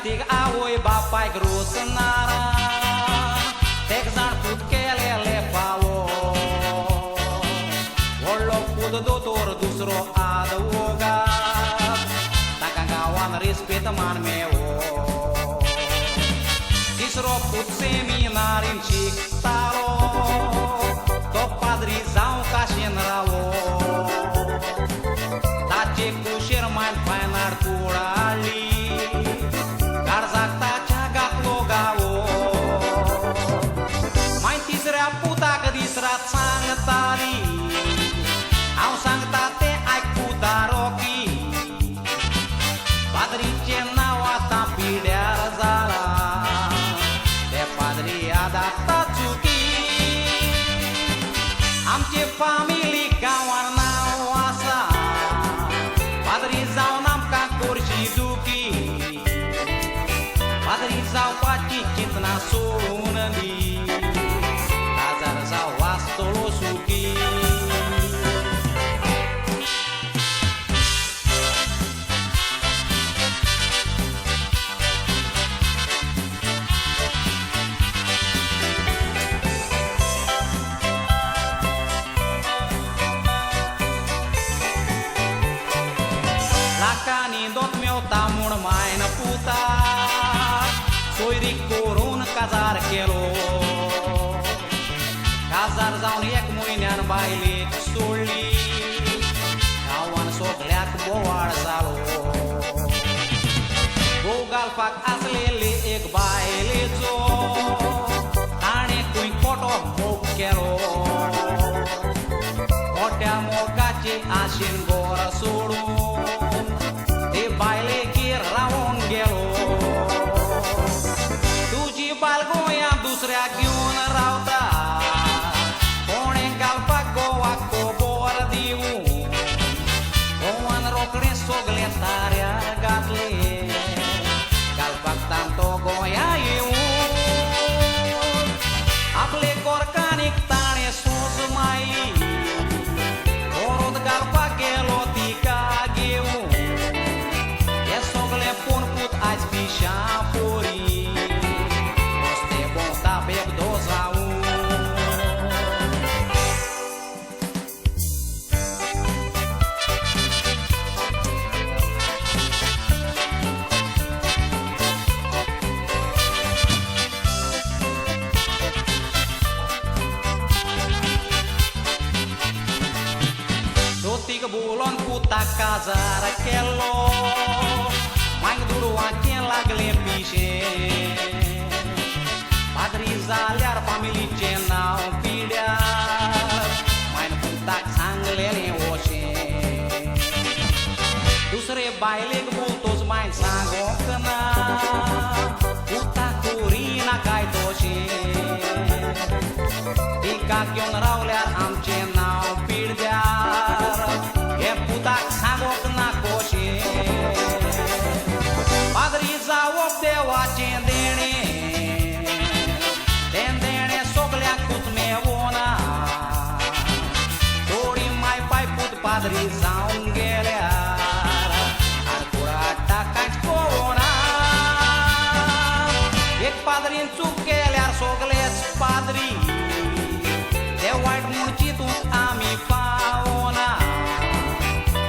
तीग आवय बापायक रोसनारा तेक जाण पूत केलेले फावो व्हडलो पूत दोतोर दुसरो आद वोगात ताका गांवान रेस्पेत मान मेवो तिसरो पूत सेमिनारीन शिकतालो तो पाद्री जावं काशेन रावो ताचे कुशीर मायन फायनार कुडाळ्ळी काळजाक ताच्या घातलो गावो माय तिसऱ्या पुताक दीस रात सांगताली हांव सांगता तें आयकू दारोकी पाद्रीचें नांव आतां पिड्यार जालां ते पाद्री आदां चुकी आमचे फामिली गांवान नांव आसा पाद्री जावन आमकां करची दुखी पाद्री जावपाची चिंतना सोडून दी काजार जावं वाचतलो सुखी लाखांनी दोत मेवता म्हूण मायन पुता सोयरीक करून काजार केलो काजार जावन एक म्हयन्यान बायलेक सोडली गांवान सगळ्याक बोवाळ जालो घोव घालपाक आसलेली एक बायलेचो ताणें खंय खोटो मोग केलो खोट्या मोगाचे आशेन गोर सोडून ते बायलेकीर रावून गेलो तुजी बाल गोंयांत दुसऱ्याक घेवन रावता कोणें घालपाक गोवाक खबर दिवूं गोवान रोखडें सगळें ताऱ्यार घातलें घालपाक तांतो गोंयां येवून आपले कोरकानीक ताणें सोंस मायली गोरोत घालपाक गेलो तिका घेवून हे सगळें पोणपूत आयज पिशां पोरी रस्ते भोंवता बेगदो जावूं दोतीक बोलोन पुताक काजार केलो मांग दुडवाचें लागलें पिशें पाद्री जाल्यार फामिलीचें नांव पिड्यार मायन पुताक सांगलेलें ओशें दुसरे बायलेक बोलतोच मायन सांगोंक ना पुताक कोरिना काय तोशें तिका घेवन रावल्यार आमचें नांव पिड्यार हे पुताक सांगोंक ना कोशें पाद्री जावप देवाचें देणें तें देणें सगळ्यांकूच मेवना थोडी माय पाय पूत पाद्री जावन गेल्यार आडकुळा कांयच कळना एक पाद्रीन चूक केल्यार सगळेच पाद्री ते वायट म्हूण चिंतूंक आमी पावना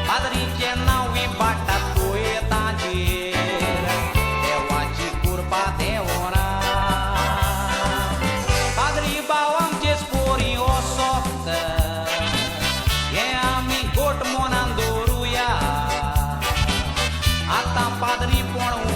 पाद्रीचें नांव विबाडटात दुयेंतांचेर देवाची कृपा देवना पाद्री भाव आमचे स्पोरी वसोत हें आमी गोट मनान दवरुया आतां पाद्री पण